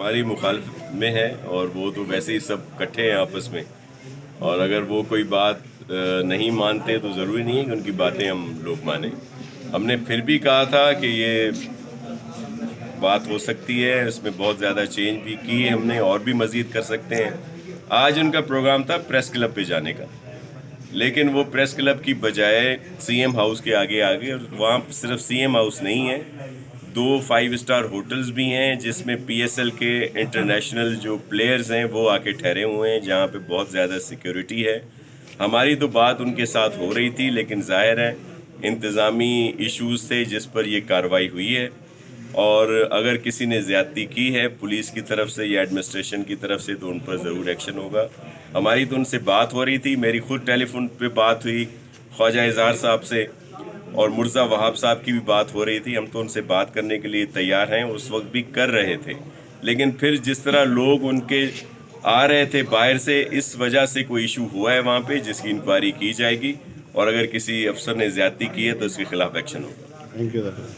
ہماری مخالف میں ہے اور وہ تو ویسے ہی سب کٹھے ہیں آپس میں، اور اگر وہ کوئی بات نہیں مانتے تو ضروری نہیں ہے کہ ان کی باتیں ہم لوگ مانیں. ہم نے پھر بھی کہا تھا کہ یہ بات ہو سکتی ہے، اس میں بہت زیادہ چینج بھی کی ہم نے اور بھی مزید کر سکتے ہیں. آج ان کا پروگرام تھا پریس کلب پہ جانے کا، لیکن وہ پریس کلب کی بجائے سی ایم ہاؤس کے آگے آگے، اور وہاں صرف سی ایم ہاؤس نہیں ہے، 2 5 اسٹار ہوٹلز بھی ہیں جس میں پی ایس ایل کے انٹرنیشنل جو پلیئرز ہیں وہ آ کے ٹھہرے ہوئے ہیں، جہاں پہ بہت زیادہ سیکیورٹی ہے. ہماری تو بات ان کے ساتھ ہو رہی تھی، لیکن ظاہر ہے انتظامی ایشوز تھے جس پر یہ کارروائی ہوئی ہے، اور اگر کسی نے زیادتی کی ہے پولیس کی طرف سے یا ایڈمنسٹریشن کی طرف سے تو ان پر ضرور ایکشن ہوگا. ہماری تو ان سے بات ہو رہی تھی، میری خود ٹیلی فون پہ بات ہوئی خواجہ اظہار صاحب سے، اور مرزا وہاب صاحب کی بھی بات ہو رہی تھی. ہم تو ان سے بات کرنے کے لیے تیار ہیں، اس وقت بھی کر رہے تھے، لیکن پھر جس طرح لوگ ان کے آ رہے تھے باہر سے، اس وجہ سے کوئی ایشو ہوا ہے وہاں پہ جس کی انکوائری کی جائے گی، اور اگر کسی افسر نے زیادتی کی ہے تو اس کے خلاف ایکشن ہوگا. Thank you.